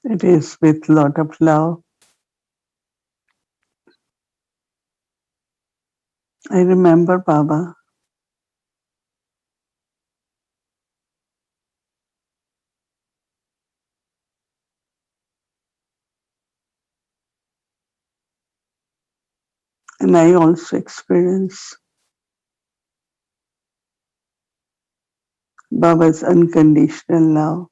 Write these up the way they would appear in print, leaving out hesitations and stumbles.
It is with lot of love. I remember Baba. And I also experience Baba's unconditional love.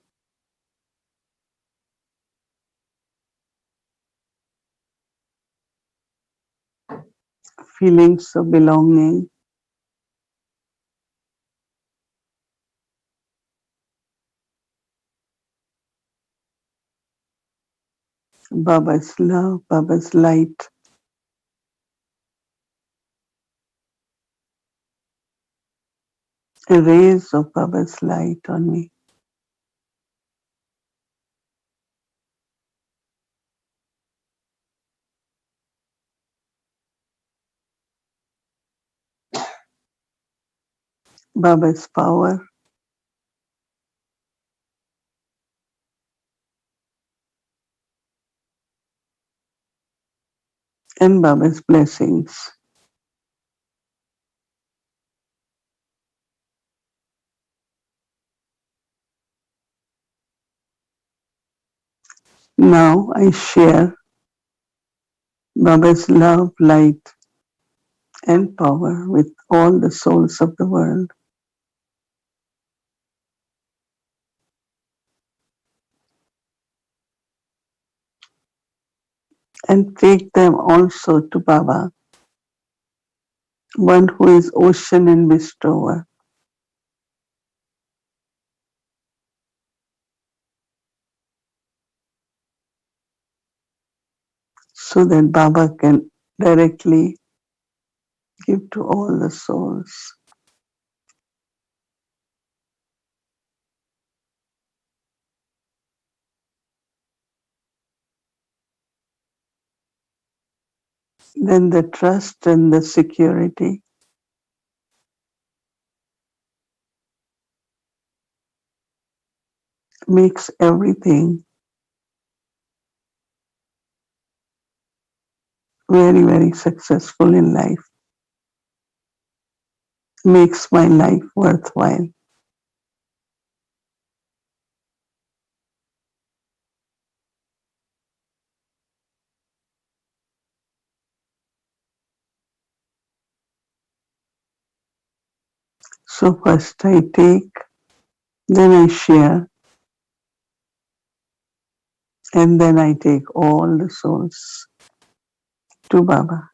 Feelings of belonging. Baba's love, Baba's light. Rays of Baba's light on me. Baba's power. And Baba's blessings. Now I share Baba's love, light, and power with all the souls of the world. And take them also to Baba, one who is ocean and bestower. So that Baba can directly give to all the souls. Then the trust and the security makes everything very, very successful in life. Makes my life worthwhile. So first I take, then I share, and then I take all the souls to Baba.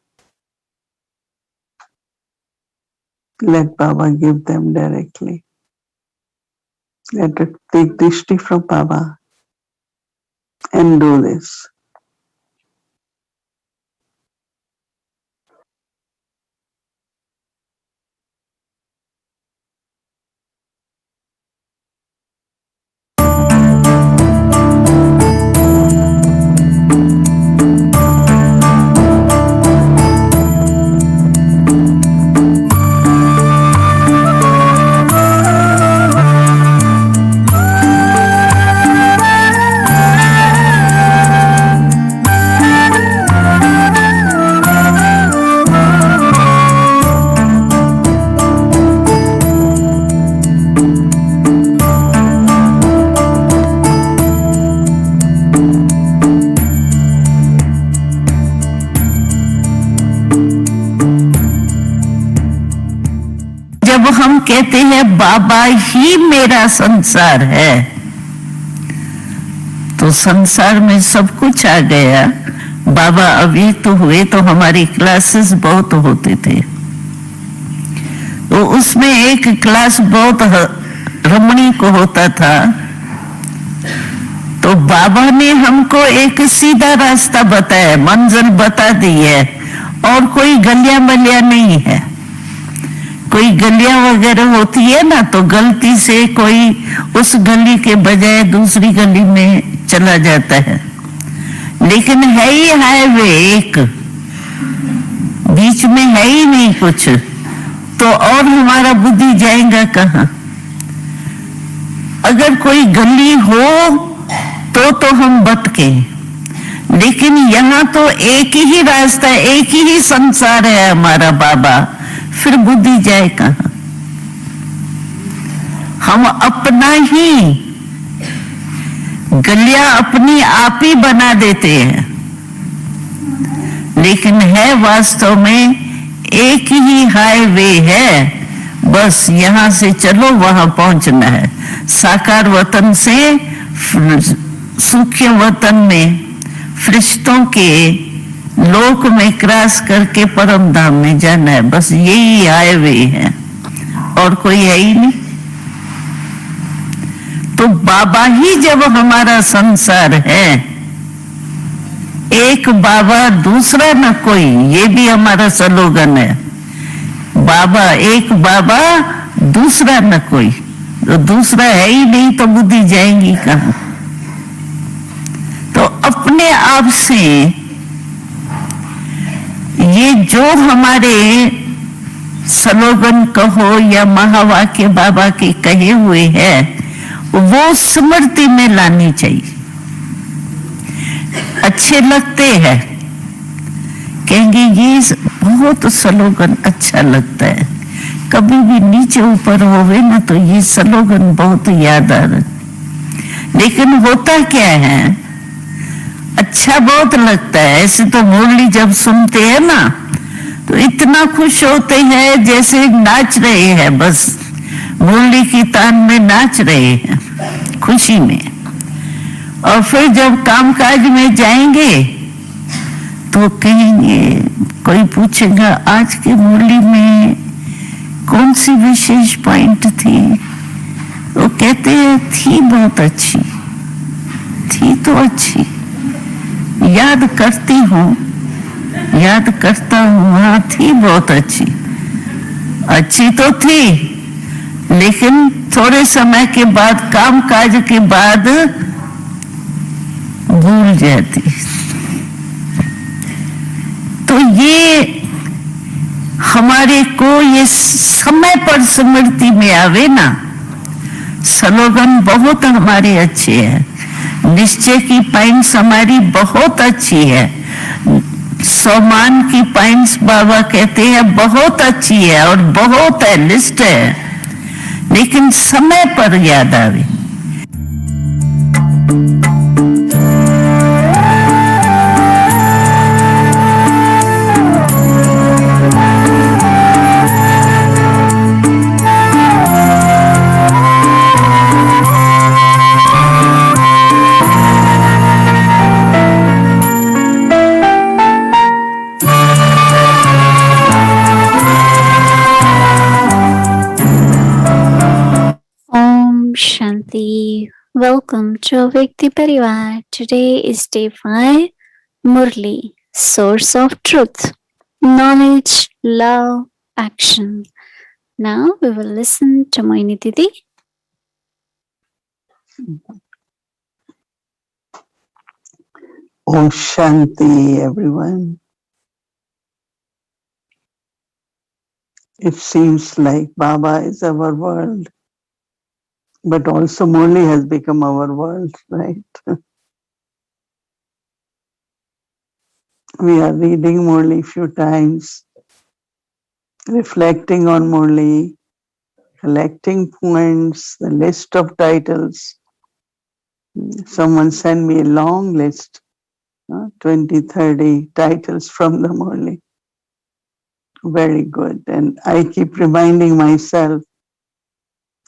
Let Baba give them directly. Let it take dishti from Baba and do this. जब हम कहते हैं बाबा ही मेरा संसार है, तो संसार में सब कुछ आ गया। बाबा अभी तो हुए तो हमारी क्लासेस बहुत होते थे, तो उसमें एक क्लास बहुत रमणीक होता था। तो बाबा ने हमको एक सीधा रास्ता बताया, मंजिल बता दी है, और कोई गलियां मलियां नहीं है। कोई गलियां वगैरह होती है ना, तो गलती से कोई उस गली के बजाय दूसरी गली में चला जाता है, लेकिन है ही हाईवे एक, बीच में है ही नहीं कुछ, तो और हमारा बुद्धि जाएगा कहाँ। अगर कोई गली हो तो हम भटके। लेकिन यहाँ तो एक ही रास्ता, एक ही संसार है हमारा बाबा, फिर बुद्धि जाए कहाँ? हम अपना ही गलियां अपनी आप ही बना देते हैं, लेकिन है वास्तव में एक ही हाईवे है। बस यहां से चलो, वहां पहुंचना है। साकार वतन से सूक्ष्म वतन में, फरिश्तों के लोक में क्रॉस करके परम धाम में जाना है। बस यही हाईवे है, और कोई है ही नहीं। तो बाबा ही जब हमारा संसार है, एक बाबा दूसरा न कोई, ये भी हमारा स्लोगन है। बाबा एक, बाबा दूसरा न कोई। तो दूसरा है ही नहीं तो बुद्धि जाएंगी कहां? तो अपने आप से ये जो हमारे स्लोगन कहो या महावाक्य बाबा के कहे हुए हैं, वो स्मृति में लानी चाहिए। अच्छे लगते हैं, कहेंगे ये बहुत स्लोगन अच्छा लगता है। कभी भी नीचे ऊपर होवे ना तो ये स्लोगन बहुत याद आ रहा। लेकिन होता क्या है, अच्छा बहुत लगता है। ऐसे तो मुरली जब सुनते हैं ना तो इतना खुश होते हैं जैसे नाच रहे हैं, बस मुरली की तान में नाच रहे हैं खुशी में। और फिर जब कामकाज में जाएंगे तो कहेंगे, कोई पूछेगा आज की मुरली में कौन सी विशेष पॉइंट थी, वो कहते हैं थी बहुत अच्छी, थी तो अच्छी, याद करती हूँ, याद करता हूँ, हाँ थी बहुत अच्छी। अच्छी तो थी, लेकिन थोड़े समय के बाद, काम काज के बाद भूल जाती। तो ये हमारे को ये समय पर स्मृति में आवे ना। स्लोगन बहुत हमारे अच्छे हैं, निश्चय की पाइंट्स हमारी बहुत अच्छी है, सम्मान की पाइंट्स बाबा कहते हैं बहुत अच्छी है, और बहुत है, लिस्ट है, लेकिन समय पर याद आवे। Shanti. Welcome to Vyakti Parivar. Today is day 5, Murli, Source of Truth, Knowledge, Love, Action. Now we will listen to Mohini Didi. Om Shanti, everyone. It seems like Baba is our world, but also Murli has become our world, right? We are reading Murli few times, reflecting on Murli, collecting points, the list of titles. Someone sent me a long list, 20, 30 titles from the Murli. Very good. And I keep reminding myself,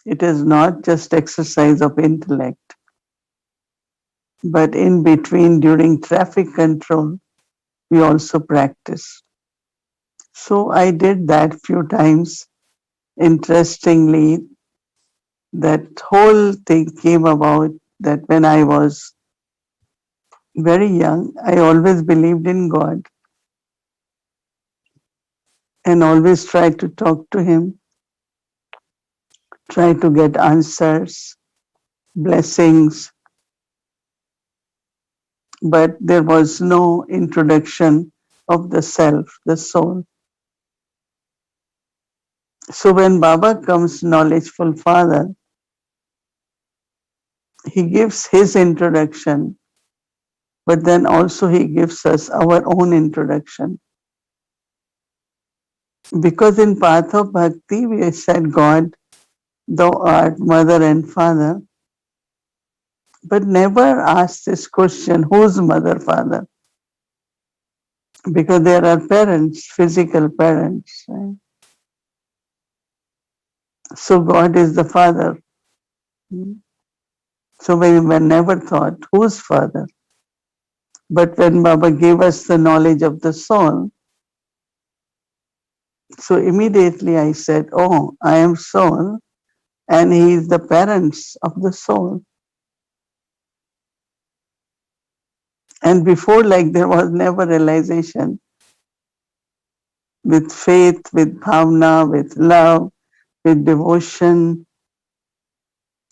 it is not just exercise of intellect, but in between, during traffic control, we also practice. So I did that few times. Interestingly, that whole thing came about that when I was very young, I always believed in God and always tried to talk to Him, try to get answers, blessings, but there was no introduction of the self, the soul. So when Baba comes, knowledgeful Father, He gives his introduction, but then also he gives us our own introduction. Because in Path of Bhakti, we said, God, thou art mother and father, but never asked this question, whose mother, father? Because there are parents, physical parents. Right? So God is the father. So we were never thought, whose father? But when Baba gave us the knowledge of the soul, so immediately I said, oh, I am soul, and he is the parents of the soul. And before, like, there was never realization. With faith, with bhavna, with love, with devotion,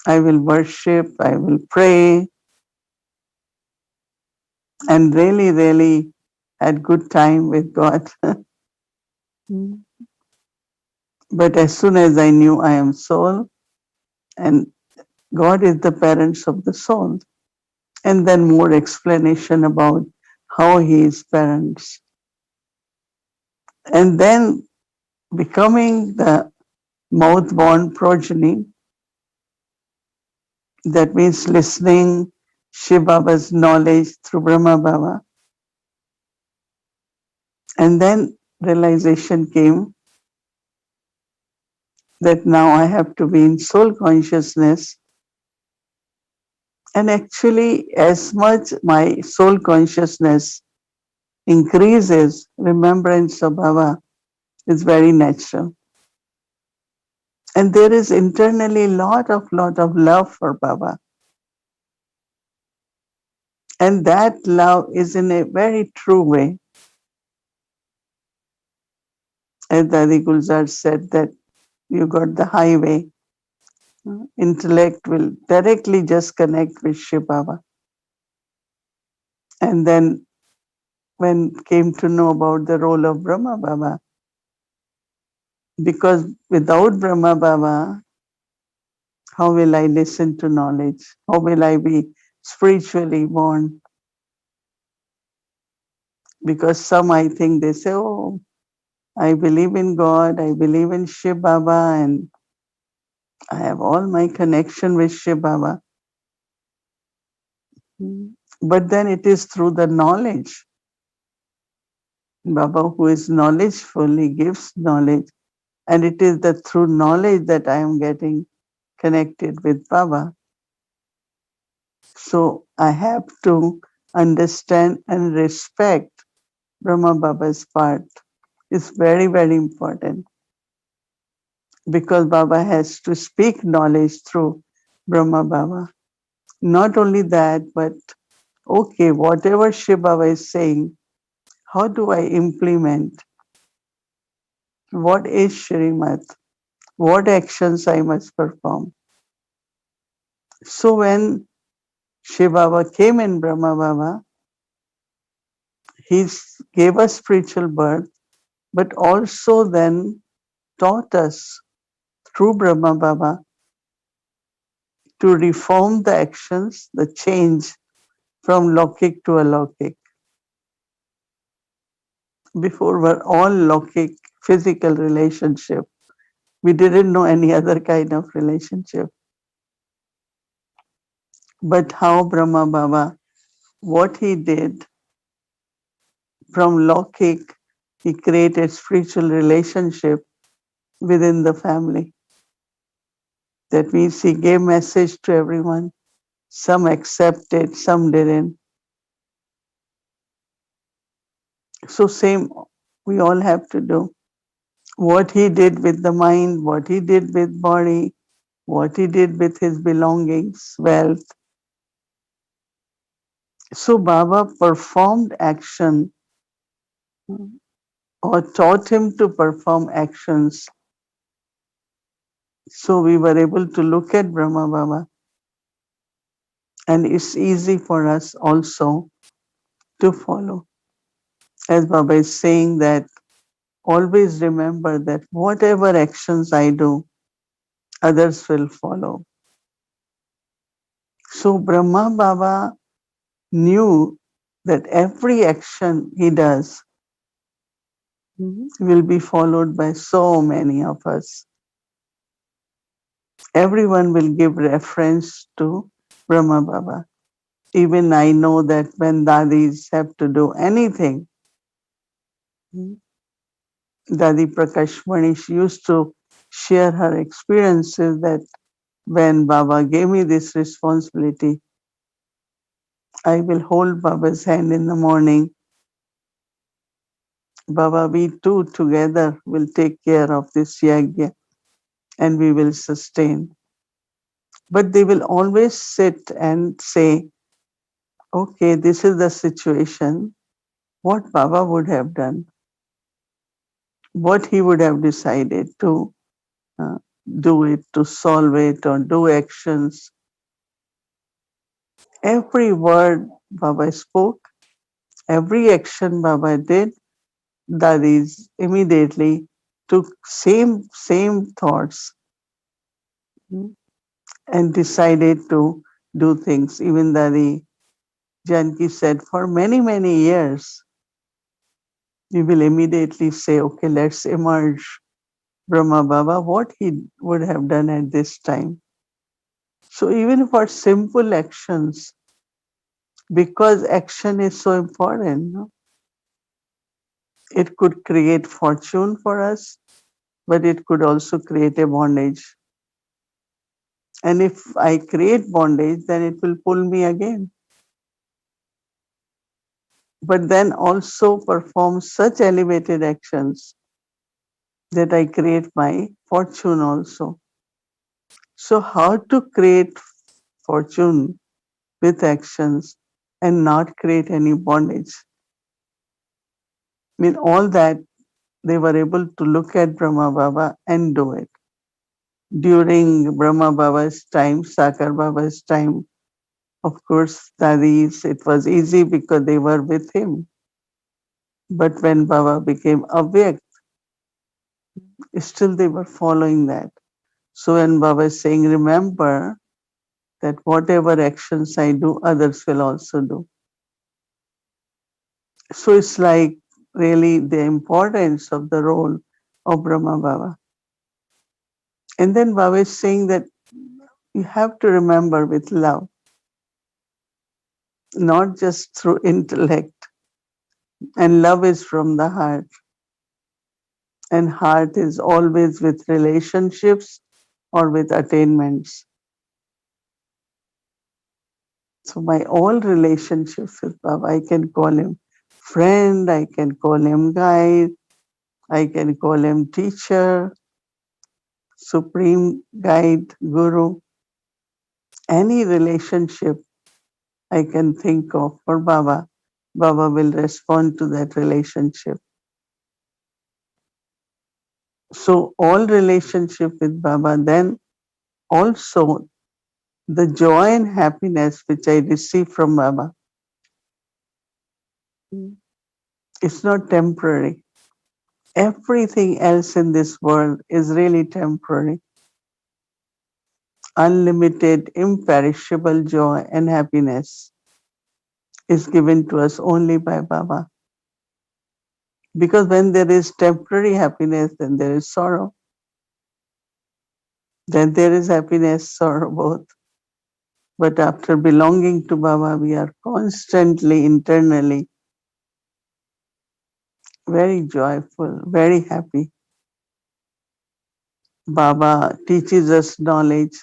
I will worship, I will pray, and really, really had good time with God. But as soon as I knew I am soul, and God is the parents of the soul, and then more explanation about how he is parents. And then becoming the mouth-born progeny, that means listening Shiv Baba's knowledge through Brahma Baba. And then realization came that now I have to be in soul consciousness. And actually, as much my soul consciousness increases, remembrance of Baba is very natural. And there is internally lot of love for Baba. And that love is in a very true way. As Dadi Gulzar said, that you got the highway. Intellect will directly just connect with Shiv Baba. And then when came to know about the role of Brahma Baba, because without Brahma Baba, how will I listen to knowledge? How will I be spiritually born? Because some, I think, they say, oh, I believe in God, I believe in Shiv Baba, and I have all my connection with Shiv Baba. But then it is through the knowledge. Baba, who is knowledgeful, he gives knowledge. And it is the through knowledge that I am getting connected with Baba. So I have to understand and respect Brahma Baba's part. It's very, very important because Baba has to speak knowledge through Brahma Baba. Not only that, but okay, whatever Shiv Baba is saying, how do I implement? What is Shrimat? What actions I must perform? So when Shiv Baba came in Brahma Baba, he gave us spiritual birth, but also then taught us through Brahma Baba to reform the actions, the change from Lokik to Alokik. Before were all Lokik, physical relationship. We didn't know any other kind of relationship. But how Brahma Baba, what he did from Lokik, he created spiritual relationship within the family. That means he gave message to everyone. Some accepted, some didn't. So same, we all have to do. What he did with the mind, what he did with body, what he did with his belongings, wealth. So Baba performed action or taught him to perform actions. So we were able to look at Brahma Baba, and it's easy for us also to follow. As Baba is saying that always remember that whatever actions I do, others will follow. So Brahma Baba knew that every action he does will be followed by so many of us. Everyone will give reference to Brahma Baba. Even I know that when dadis have to do anything, Dadi Prakashmani, she used to share her experiences that when Baba gave me this responsibility, I will hold Baba's hand in the morning. Baba, we two together will take care of this yagya and we will sustain. But they will always sit and say, okay, this is the situation, what Baba would have done, what he would have decided to uh, do it, to solve it, or do actions. Every word Baba spoke, every action Baba did, Dadis immediately took same thoughts and decided to do things. Even Dadi Janki said, for many years, we will immediately say, okay, let's emerge Brahma Baba, what he would have done at this time. So even for simple actions, because action is so important, no? It could create fortune for us, but it could also create a bondage. And if I create bondage, then it will pull me again. But then also perform such elevated actions that I create my fortune also. So how to create fortune with actions and not create any bondage? I mean, all that they were able to look at Brahma Baba and do it. During Brahma Baba's time, Sakar Baba's time, of course, Dadis, it was easy because they were with him. But when Baba became awake, still they were following that. So when Baba is saying, remember that whatever actions I do, others will also do. So it's like really the importance of the role of Brahma Baba. And then Baba is saying that you have to remember with love, not just through intellect. And love is from the heart. And heart is always with relationships or with attainments. So my all relationships with Baba, I can call him friend, I can call him guide, I can call him teacher, supreme guide, guru. Any relationship I can think of for Baba, Baba will respond to that relationship. So all relationship with Baba, then also the joy and happiness which I receive from Baba, it's not temporary. Everything else in this world is really temporary. Unlimited, imperishable joy and happiness is given to us only by Baba. Because when there is temporary happiness, then there is sorrow. Then there is happiness, sorrow both. But after belonging to Baba, we are constantly, internally very joyful, very happy. Baba teaches us knowledge,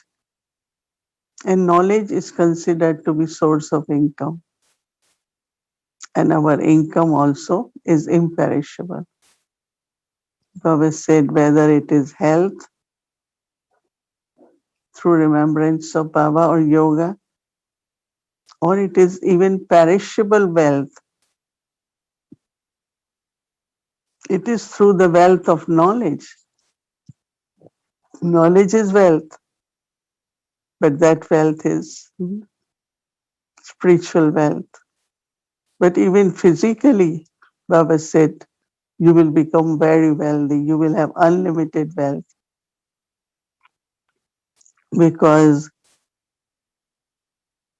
and knowledge is considered to be source of income. And our income also is imperishable. Baba said whether it is health through remembrance of Baba or yoga, or it is even perishable wealth, it is through the wealth of knowledge. Knowledge is wealth, but that wealth is spiritual wealth. But even physically, Baba said, you will become very wealthy. You will have unlimited wealth because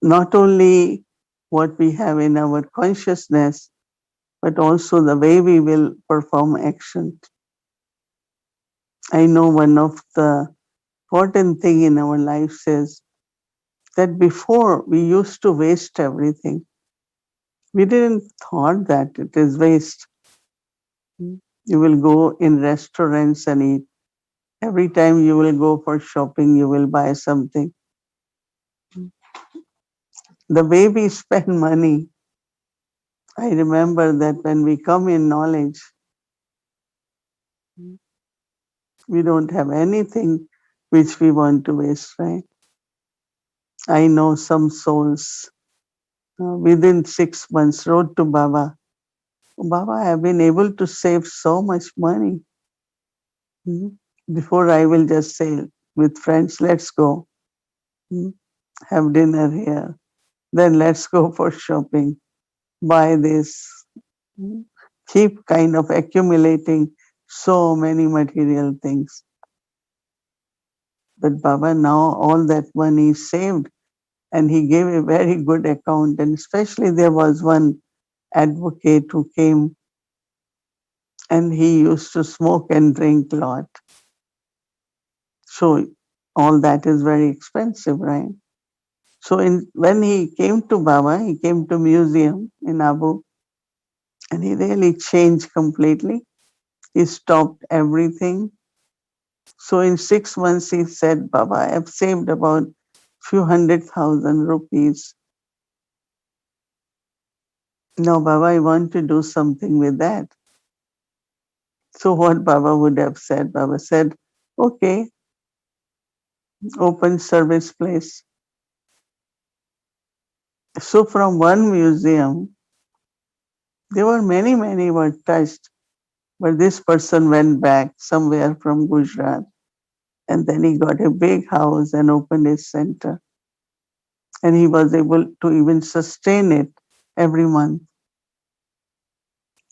not only what we have in our consciousness, but also the way we will perform action. I know one of the important thing in our lives is that before we used to waste everything. We didn't thought that it is waste. You will go in restaurants and eat. Every time you will go for shopping, you will buy something. The way we spend money, I remember that when we come in knowledge, we don't have anything which we want to waste, right? I know some souls within 6 months wrote to Baba, Baba, I have been able to save so much money. Hmm. Before I will just say with friends, let's go, hmm, have dinner here. Then let's go for shopping, buy this. Hmm. Keep kind of accumulating so many material things. But Baba, now all that money is saved, and he gave a very good account. And especially there was one advocate who came and he used to smoke and drink a lot. So all that is very expensive, right? So when he came to Baba, he came to museum in Abu, and he really changed completely. He stopped everything. So in 6 months, he said, Baba, I have saved about few 100,000 rupees. Now, Baba, I want to do something with that. So what Baba would have said? Baba said, okay, open service place. So from one museum, there were many were touched, but this person went back somewhere from Gujarat, and then he got a big house and opened his center, and he was able to even sustain it every month.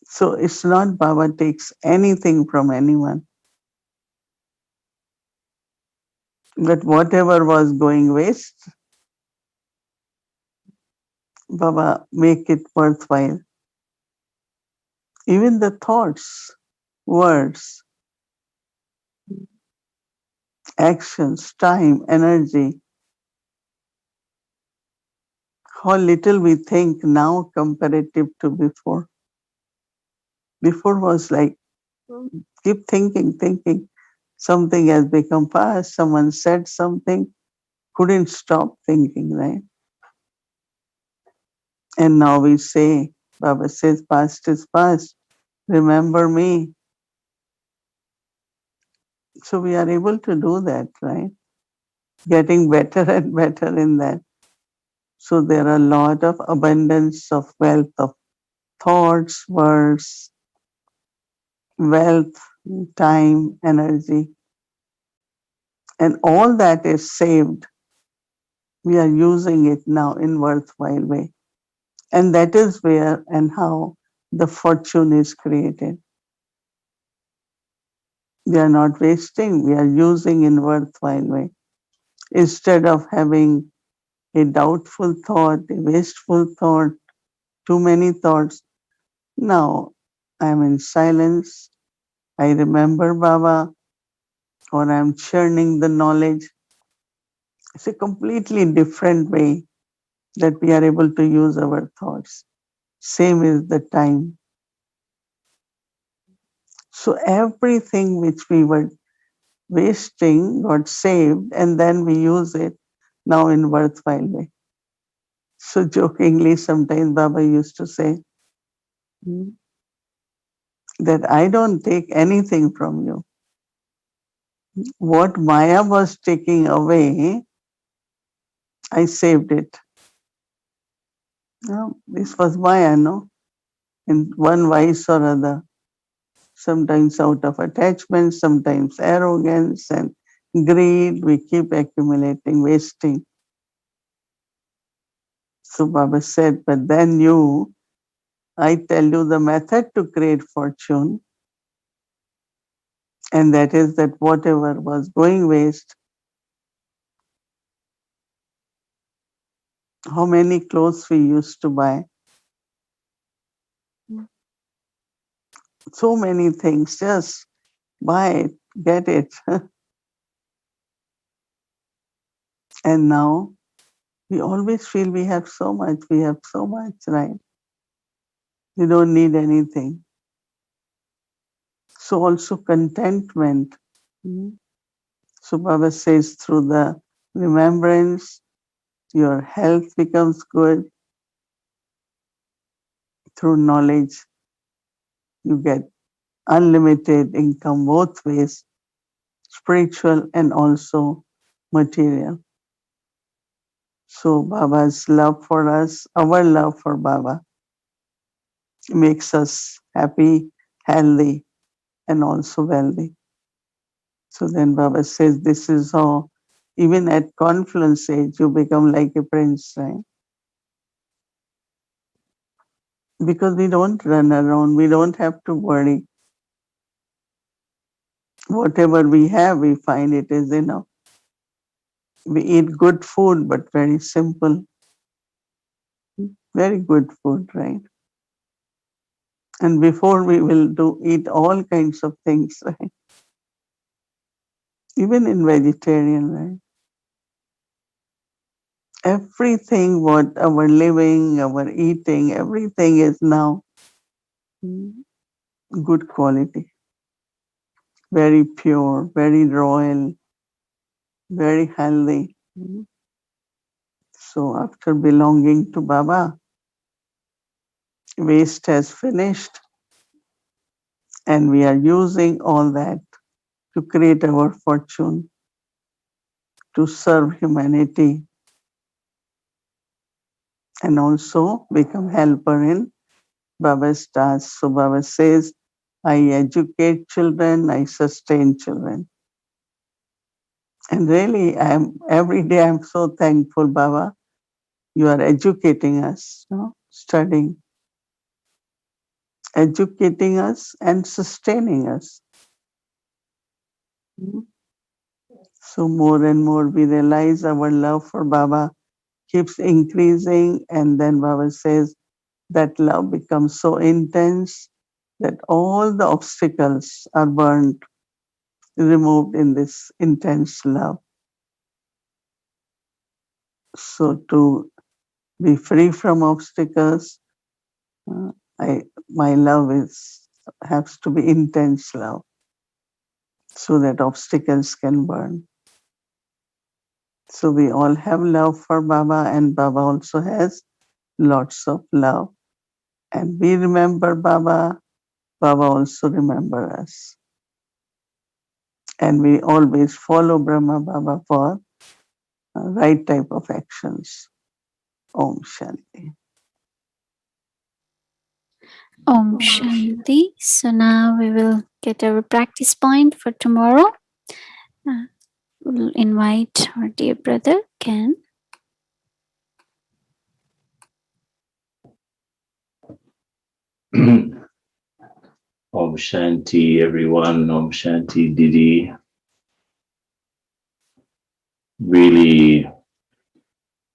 So it's not Baba takes anything from anyone, but whatever was going waste, Baba make it worthwhile. Even the thoughts, words, actions, time, energy, how little we think now comparative to before. Before was like, keep thinking. Something has become past, someone said something, couldn't stop thinking, right? And now we say, Baba says, past is past, remember me. So we are able to do that, right? Getting better and better in that. So there are a lot of abundance of wealth of thoughts, words, wealth, time, energy, and all that is saved. We are using it now in worthwhile way. And that is where and how the fortune is created. We are not wasting, we are using in worthwhile way. Instead of having a doubtful thought, a wasteful thought, too many thoughts, now I am in silence, I remember Baba, or I am churning the knowledge. It's a completely different way that we are able to use our thoughts. Same is the time. So everything which we were wasting got saved and then we use it now in worthwhile way. So jokingly sometimes Baba used to say that I don't take anything from you. What Maya was taking away, I saved it. This was Maya, no? In one vice or other. Sometimes out of attachment, sometimes arrogance and greed, we keep accumulating, wasting. So Baba said, but then I tell you the method to create fortune, and that is that whatever was going waste, How many clothes we used to buy. So many things, just buy it, get it. And now we always feel we have so much, right? We don't need anything. So also contentment. So Baba says through the remembrance, your health becomes good. Through knowledge, you get unlimited income both ways, spiritual and also material. So Baba's love for us, our love for Baba, makes us happy, healthy, and also wealthy. So then Baba says, this is how, even at confluence age, you become like a prince, right? Because we don't run around, we don't have to worry. Whatever we have, we find it is enough. We eat good food, but very simple. Very good food, right? And before we will eat all kinds of things, right? Even in vegetarian, right? Everything what our living, our eating, everything is now good quality, very pure, very royal, very healthy. So after belonging to Baba, waste has finished and we are using all that to create our fortune, to serve humanity and also become helper in Baba's task. So Baba says, I educate children, I sustain children. And really, every day I'm so thankful, Baba. You are educating us, studying, educating us and sustaining us. So more and more we realize our love for Baba keeps increasing, and then Baba says that love becomes so intense that all the obstacles are burned, removed in this intense love. So to be free from obstacles, my love has to be intense love, so that obstacles can burn. So we all have love for Baba, and Baba also has lots of love. And we remember Baba, Baba also remember us. And we always follow Brahma Baba for right type of actions. Om Shanti. Om Shanti. So now we will get our practice point for tomorrow. We'll invite our dear brother Ken. Om Shanti, everyone. Om Shanti, Didi. Really,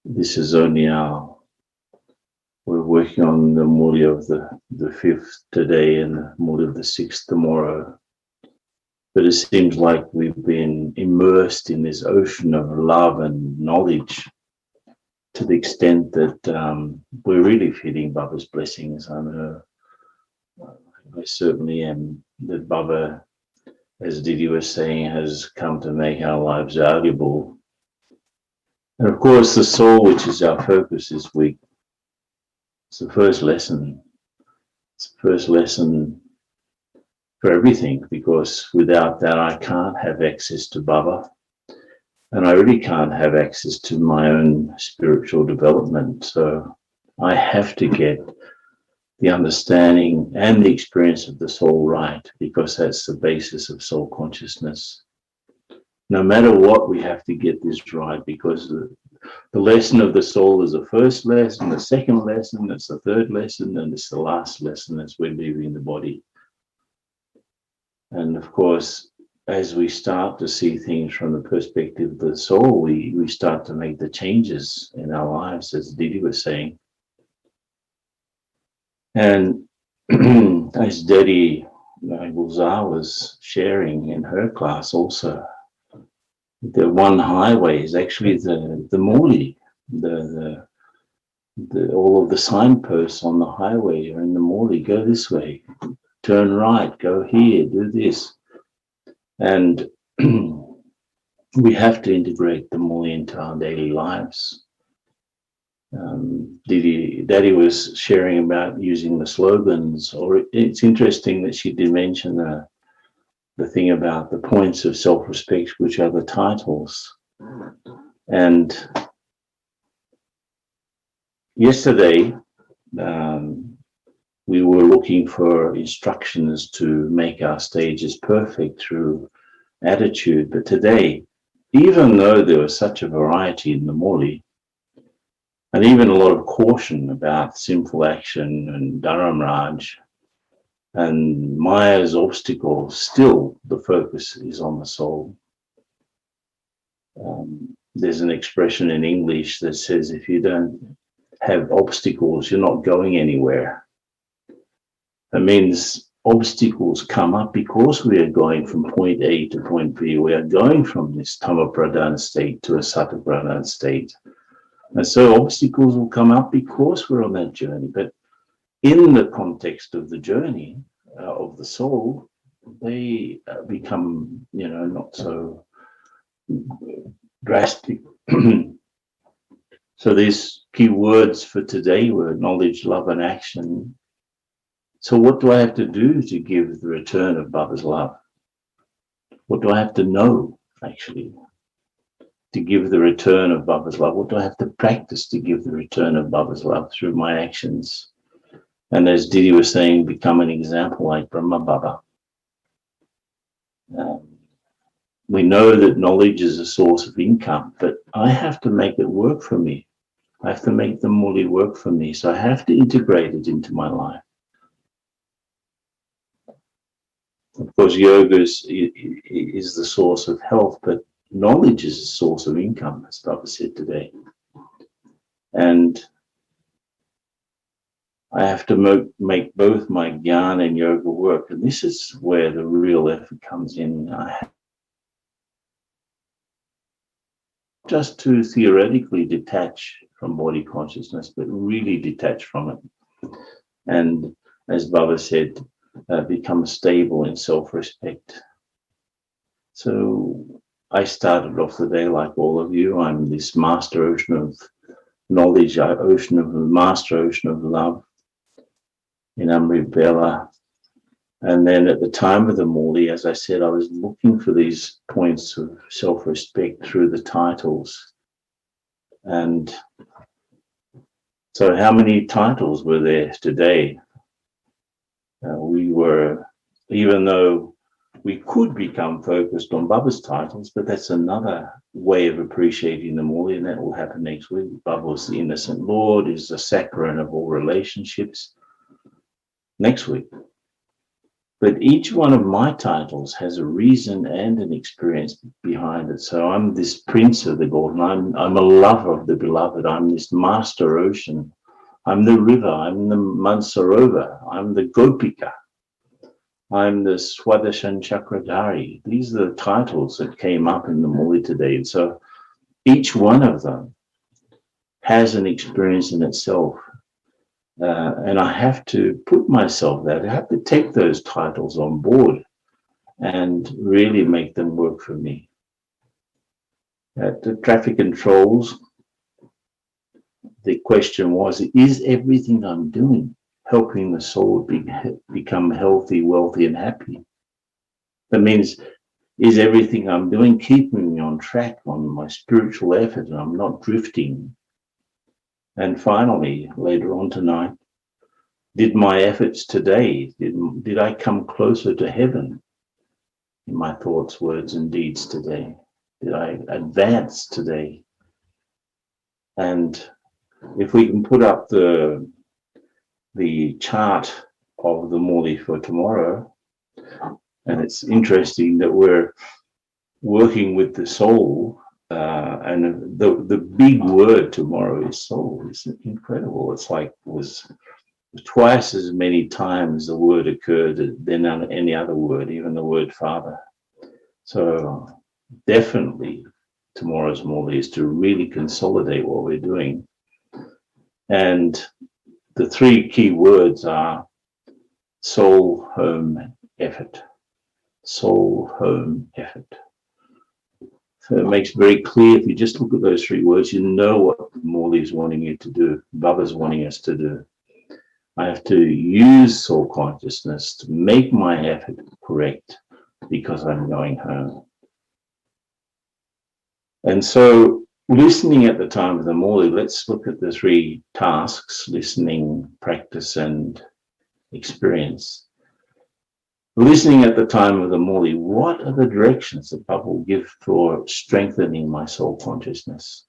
this is only we're working on the Murli of the 5th today and the Murli of the 6th tomorrow. But it seems like we've been immersed in this ocean of love and knowledge to the extent that we're really feeling Baba's blessings. I certainly am. That Baba, as Didi was saying, has come to make our lives valuable. And of course, the soul, which is our focus this week, it's the first lesson. It's the first lesson for everything, because without that, I can't have access to Baba. And I really can't have access to my own spiritual development. So I have to get the understanding and the experience of the soul right, because that's the basis of soul consciousness. No matter what, we have to get this right, because the lesson of the soul is the first lesson, the second lesson, it's the third lesson, and it's the last lesson as we're leaving the body. And of course, as we start to see things from the perspective of the soul, we start to make the changes in our lives, as Didi was saying. And as Daddy Gulzar was sharing in her class also, the one highway is actually the Murli, the all of the signposts on the highway are in the Murli. Go this way, turn right, go here, do this. And we have to integrate the Murli into our daily lives. Daddy was sharing about using the slogans, or it's interesting that she did mention the thing about the points of self-respect, which are the titles. And yesterday, we were looking for instructions to make our stages perfect through attitude. But today, even though there was such a variety in the Murli, and even a lot of caution about sinful action and Dharamraj and Maya's obstacles, still the focus is on the soul. There's an expression in English that says, if you don't have obstacles, you're not going anywhere. That means obstacles come up because we are going from point A to point B. We are going from this Tamapradhan state to a Satapradhan state. And so obstacles will come up because we're on that journey. But in the context of the journey of the soul, they become, not so drastic. So these key words for today were knowledge, love, and action. So what do I have to do to give the return of Baba's love? What do I have to know, actually, to give the return of Baba's love? What do I have to practice to give the return of Baba's love through my actions? And as Didi was saying, become an example like Brahma Baba. We know that knowledge is a source of income, but I have to make it work for me. I have to make the Murli work for me. So I have to integrate it into my life. Of course, yoga is the source of health, but knowledge is a source of income, as Baba said today. And I have to make both my Gyan and yoga work. And this is where the real effort comes in. I have just to theoretically detach from body consciousness, but really detach from it. And as Baba said, become stable in self-respect. So I started off the day like all of you. I'm this master ocean of knowledge, master ocean of love in Amrit Bela. And then at the time of the Murli, as I said, I was looking for these points of self-respect through the titles. And so how many titles were there today? Even though we could become focused on Baba's titles, but that's another way of appreciating the Murli, and that will happen next week. Baba was the innocent Lord, is the saccharin of all relationships next week. But each one of my titles has a reason and an experience behind it. So I'm this prince of the golden. I'm a lover of the beloved. I'm this master ocean. I'm the river. I'm the Mansarovar. I'm the Gopika. I'm the Swadeshan Chakradhari. These are the titles that came up in the Murli today. And so each one of them has an experience in itself. And I have to put myself there. I have to take those titles on board and really make them work for me. At the traffic controls, the question was, is everything I'm doing helping the soul become healthy, wealthy, and happy? That means, is everything I'm doing keeping me on track on my spiritual effort and I'm not drifting? And finally, later on tonight, did my efforts today, did I come closer to heaven in my thoughts, words, and deeds today? Did I advance today? And if we can put up the chart of the Murli for tomorrow, And it's interesting that we're working with the soul, and the big word tomorrow is soul. It's incredible. It's like it was twice as many times the word occurred than any other word, even the word father. So definitely tomorrow's Murli is to really consolidate what we're doing. And the three key words are soul, home, effort. Soul, home, effort. So it makes very clear, if you just look at those three words, you know what Murli is wanting you to do, Baba's wanting us to do. I have to use soul consciousness to make my effort correct because I'm going home. And so listening at the time of the Murli, let's look at the three tasks: listening, practice, and experience. Listening at the time of the Murli, what are the directions that Baba will give for strengthening my soul consciousness?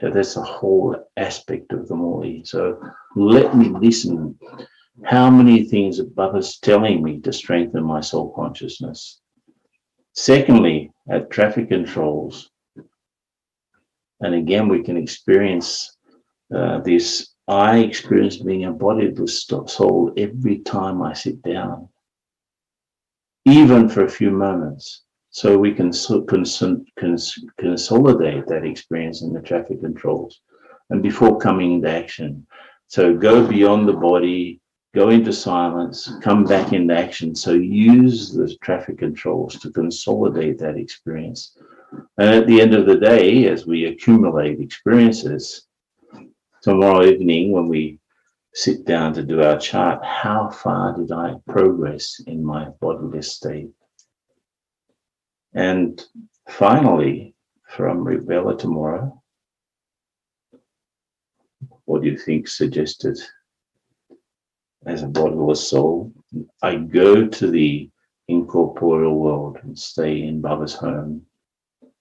So that's a whole aspect of the Murli. So let me listen. How many things that Baba's telling me to strengthen my soul consciousness? Secondly, at traffic controls, and again, we can experience this. I experience being embodied with soul every time I sit down, even for a few moments. So we can consolidate that experience in the traffic controls and before coming into action. So go beyond the body, go into silence, come back into action. So use the traffic controls to consolidate that experience. And at the end of the day, as we accumulate experiences, tomorrow evening when we sit down to do our chart, how far did I progress in my bodiless state? And finally, from Rebella tomorrow, what do you think suggested as a bodiless soul? I go to the incorporeal world and stay in Baba's home,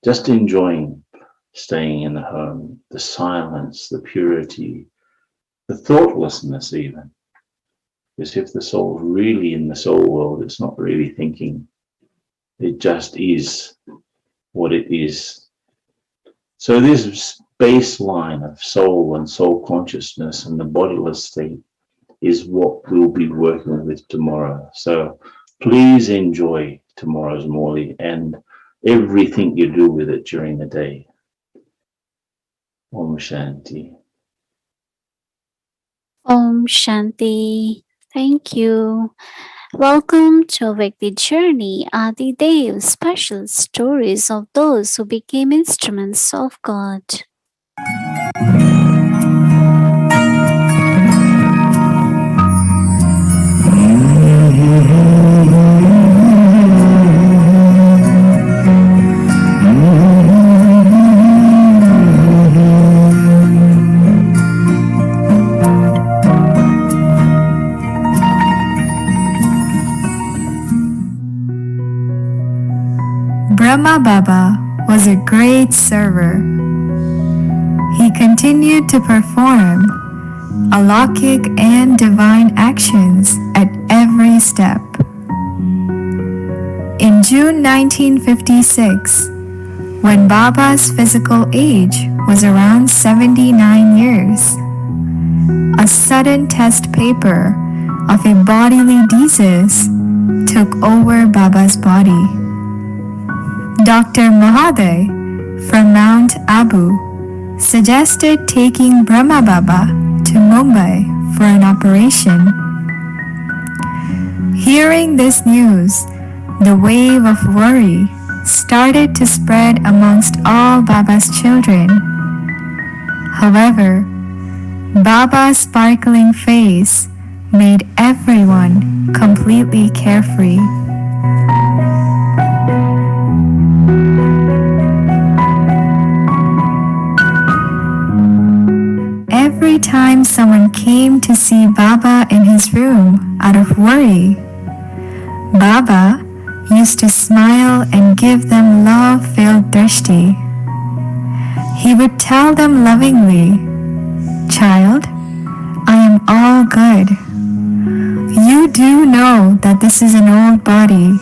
just enjoying staying in the home, the silence, the purity, the thoughtlessness even. Because if the soul's really in the soul world, it's not really thinking. It just is what it is. So this baseline of soul and soul consciousness and the bodiless state is what we'll be working with tomorrow. So please enjoy tomorrow's Murli and everything you do with it during the day. Om Shanti. Om Shanti. Thank you. Welcome to Vyakti Journey, Adi Dev, special stories of those who became instruments of God. Brahma Baba was a great server. He continued to perform alaukic and divine actions at every step. In June 1956, when Baba's physical age was around 79 years, a sudden test paper of a bodily disease took over Baba's body. Dr. Mahaday from Mount Abu suggested taking Brahma Baba to Mumbai for an operation. Hearing this news, the wave of worry started to spread amongst all Baba's children. However, Baba's sparkling face made everyone completely carefree. Every time someone came to see Baba in his room out of worry, Baba used to smile and give them love-filled drishti. He would tell them lovingly, "Child, I am all good. You do know that this is an old body.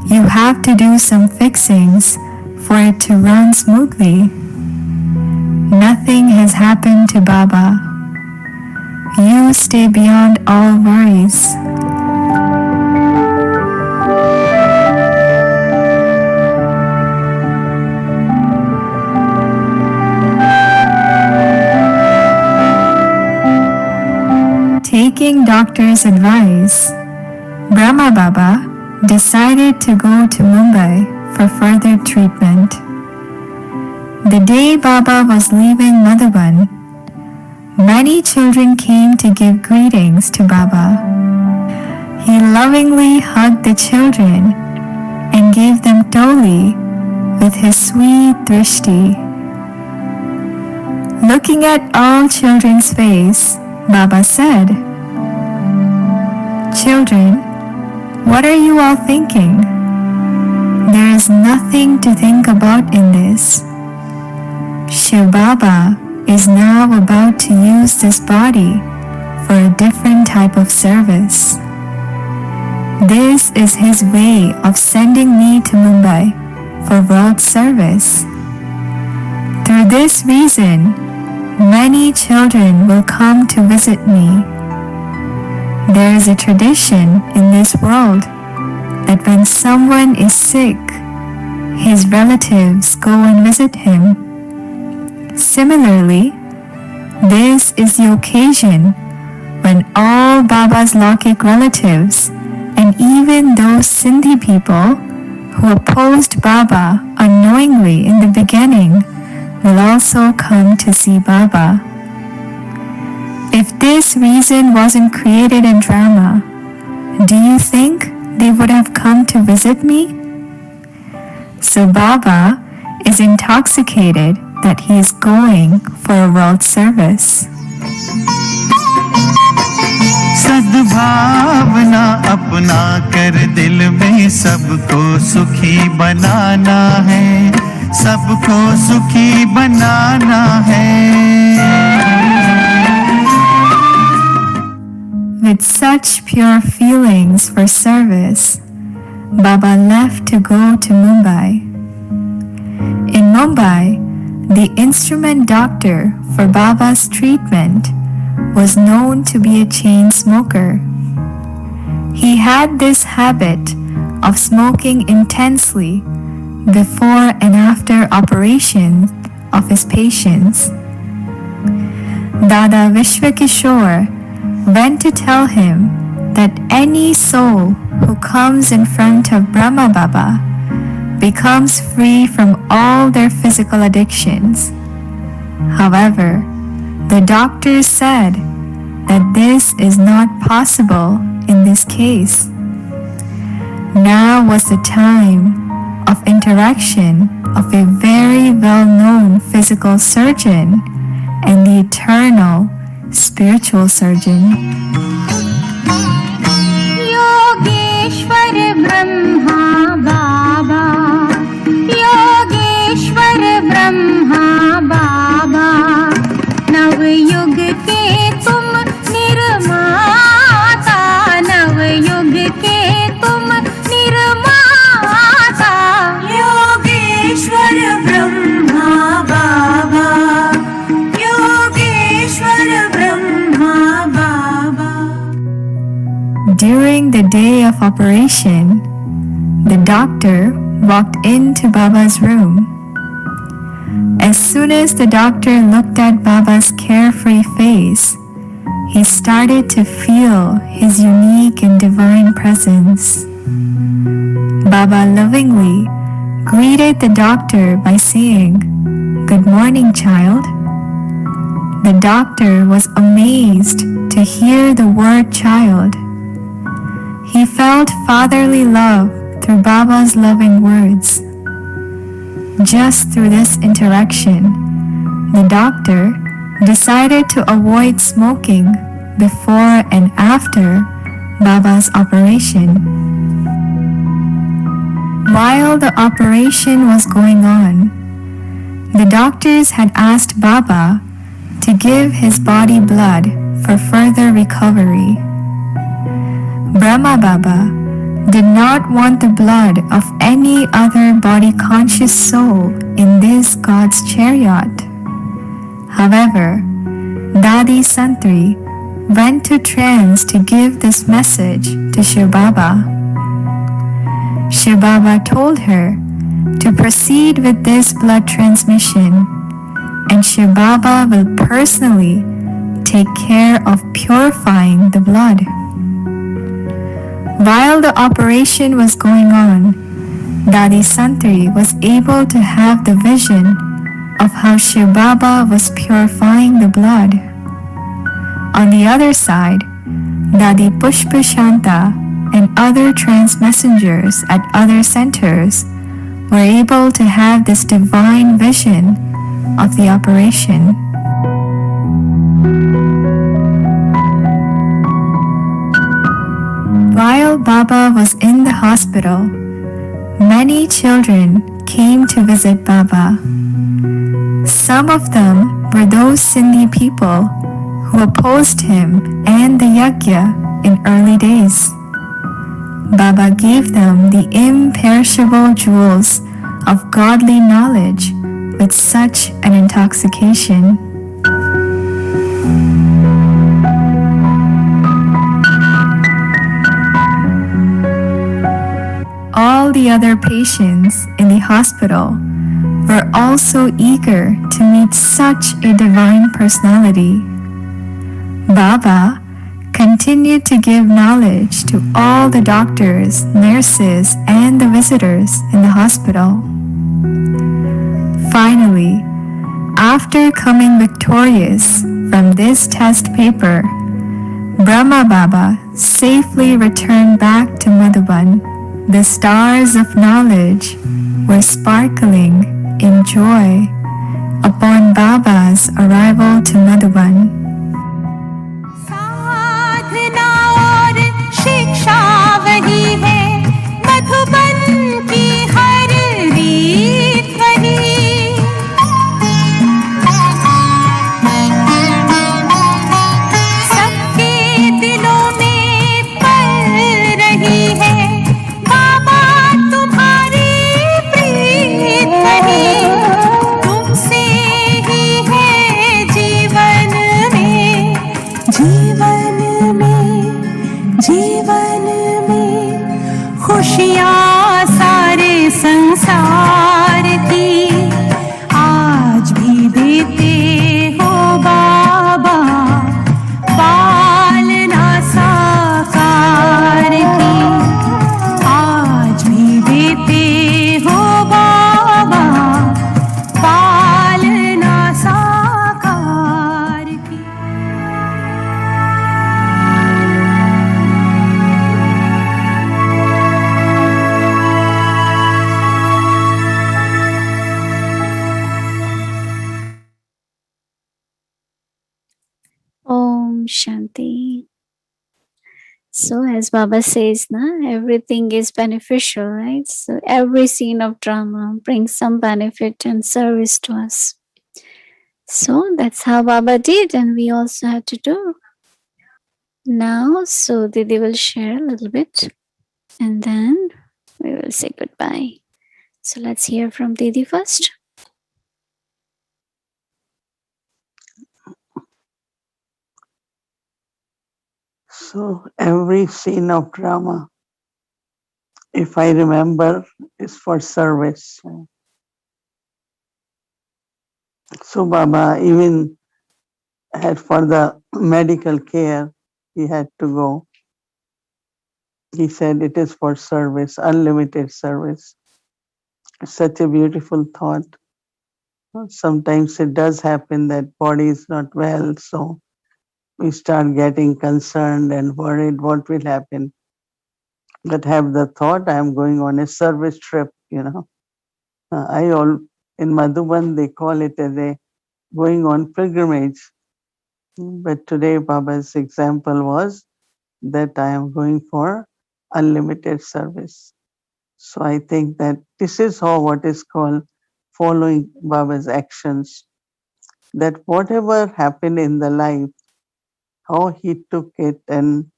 You have to do some fixings for it to run smoothly. Nothing has happened to Baba. You stay beyond all worries. Taking doctor's advice, Brahma Baba decided to go to Mumbai for further treatment. The day Baba was leaving Madhuban, many children came to give greetings to Baba. He lovingly hugged the children and gave them toli with his sweet drishti. Looking at all children's face, Baba said, "Children, what are you all thinking? There is nothing to think about in this. Shiv Baba is now about to use this body for a different type of service. This is his way of sending me to Mumbai for world service. Through this reason, many children will come to visit me. There is a tradition in this world that when someone is sick, his relatives go and visit him. Similarly, this is the occasion when all Baba's Laukik relatives and even those Sindhi people who opposed Baba unknowingly in the beginning will also come to see Baba. If this reason wasn't created in drama, do you think they would have come to visit me? So Baba is intoxicated that he is going for a world service." सद्भावना अपना कर दिल में सबको सुखी बनाना है, सबको सुखी बनाना है। With such pure feelings for service, Baba left to go to Mumbai. In Mumbai, the instrument doctor for Baba's treatment was known to be a chain smoker. He had this habit of smoking intensely before and after operations of his patients. Dada Vishwakishore went to tell him that any soul who comes in front of Brahma Baba becomes free from all their physical addictions. However, the doctors said that this is not possible in this case. Now was the time of interaction of a very well-known physical surgeon and the eternal spiritual surgeon. Yogeshwar Brahma बाबा, योगेश्वर ब्रह्मा बाबा, नवयुग के तुम निर्माता, नवयुग के तुम निर्माता, योगेश्वर ब्रह्मा बाबा, योगेश्वर ब्रह्मा बाबा। During the day of operation, the doctor walked into Baba's room. As soon as the doctor looked at Baba's carefree face, he started to feel his unique and divine presence. Baba lovingly greeted the doctor by saying, "Good morning, child." The doctor was amazed to hear the word child. He felt fatherly love through Baba's loving words. Just through this interaction, the doctor decided to avoid smoking before and after Baba's operation. While the operation was going on, the doctors had asked Baba to give his body blood for further recovery. Brahma Baba did not want the blood of any other body conscious soul in this God's chariot. However, Dadi Santri went to trance to give this message to Shiv Baba. Shiv Baba told her to proceed with this blood transmission, and Shiv Baba will personally take care of purifying the blood. While the operation was going on, Dadi Santri was able to have the vision of how Shiv Baba was purifying the blood. On the other side, Dadi Pushpa Shanta and other trance messengers at other centers were able to have this divine vision of the operation. While Baba was in the hospital, many children came to visit Baba. Some of them were those Sindhi people who opposed him and the yajna in early days. Baba gave them the imperishable jewels of godly knowledge with such an intoxication. All the other patients in the hospital were also eager to meet such a divine personality. Baba continued to give knowledge to all the doctors, nurses, and the visitors in the hospital. Finally, after coming victorious from this test paper, Brahma Baba safely returned back to Madhuban. The stars of knowledge were sparkling in joy upon Baba's arrival to Madhuban. साधना और शिक्षा वही है, मधुबन की हर रीत वही। सबके दिलों में पल रही है, बाबा तुम्हारी प्रीत वही। तुमसे ही है जीवन में, जीवन में खुशियाँ सारे संसार की आज भी देते हो बाबा, पालना साकार की आज भी देते हो बाबा, पालना साकार की। Om Shanti. So, as Baba says, everything is beneficial, right? So, every scene of drama brings some benefit and service to us. So, that's how Baba did, and we also have to do. Now, so Didi will share a little bit, and then we will say goodbye. So, let's hear from Didi first. So every scene of drama, if I remember, is for service. So Baba even had for the medical care, he had to go. He said it is for service, unlimited service. Such a beautiful thought. Sometimes it does happen that body is not well, so we start getting concerned and worried what will happen. But have the thought, I am going on a service trip, in Madhuban, they call it as a going on pilgrimage. But today, Baba's example was that I am going for unlimited service. So I think that this is how what is called following Baba's actions. That whatever happened in the life, how he took it and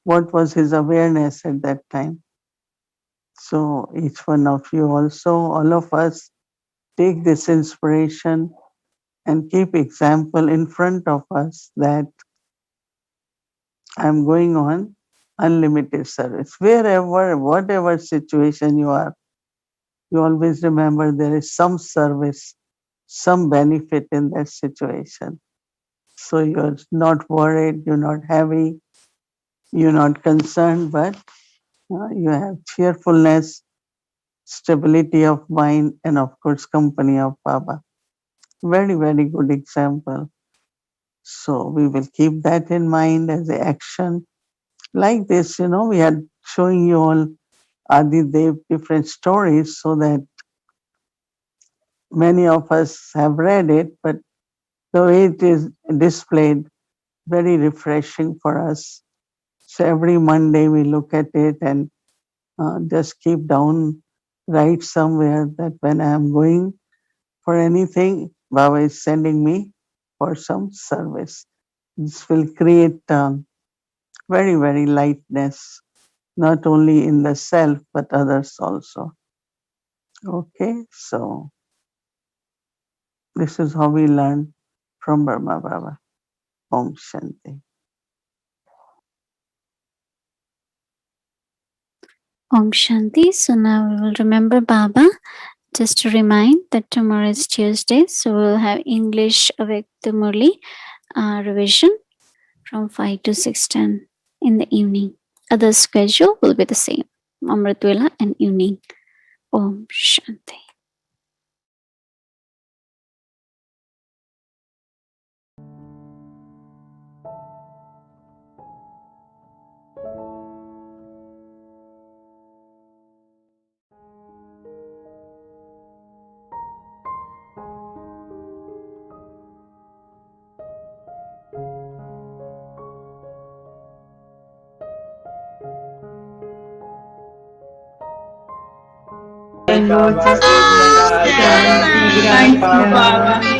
what was his awareness at that time. So each one of you also, all of us, take this inspiration and keep example in front of us that I'm going on unlimited service. Wherever, whatever situation you are, you always remember there is some service, some benefit in that situation. So you're not worried, you're not heavy, you're not concerned, but you have cheerfulness, stability of mind, and of course, company of Baba. Very, very good example. So we will keep that in mind as a action. Like this, we are showing you all Adidev different stories so that many of us have read it, but the way it is displayed, very refreshing for us. So every Monday we look at it and just keep down, write somewhere that when I am going for anything, Baba is sending me for some service. This will create very, very lightness, not only in the self, but others also. Okay, so this is how we learn from Brahma Baba. Om Shanti. Om Shanti. So now we will remember Baba. Just to remind that tomorrow is Tuesday, so we'll have English Awake to Murli revision from 5 to 6:10 in the evening. Other schedule will be the same. Amritwela and evening. Om Shanti. Thank you, Baba.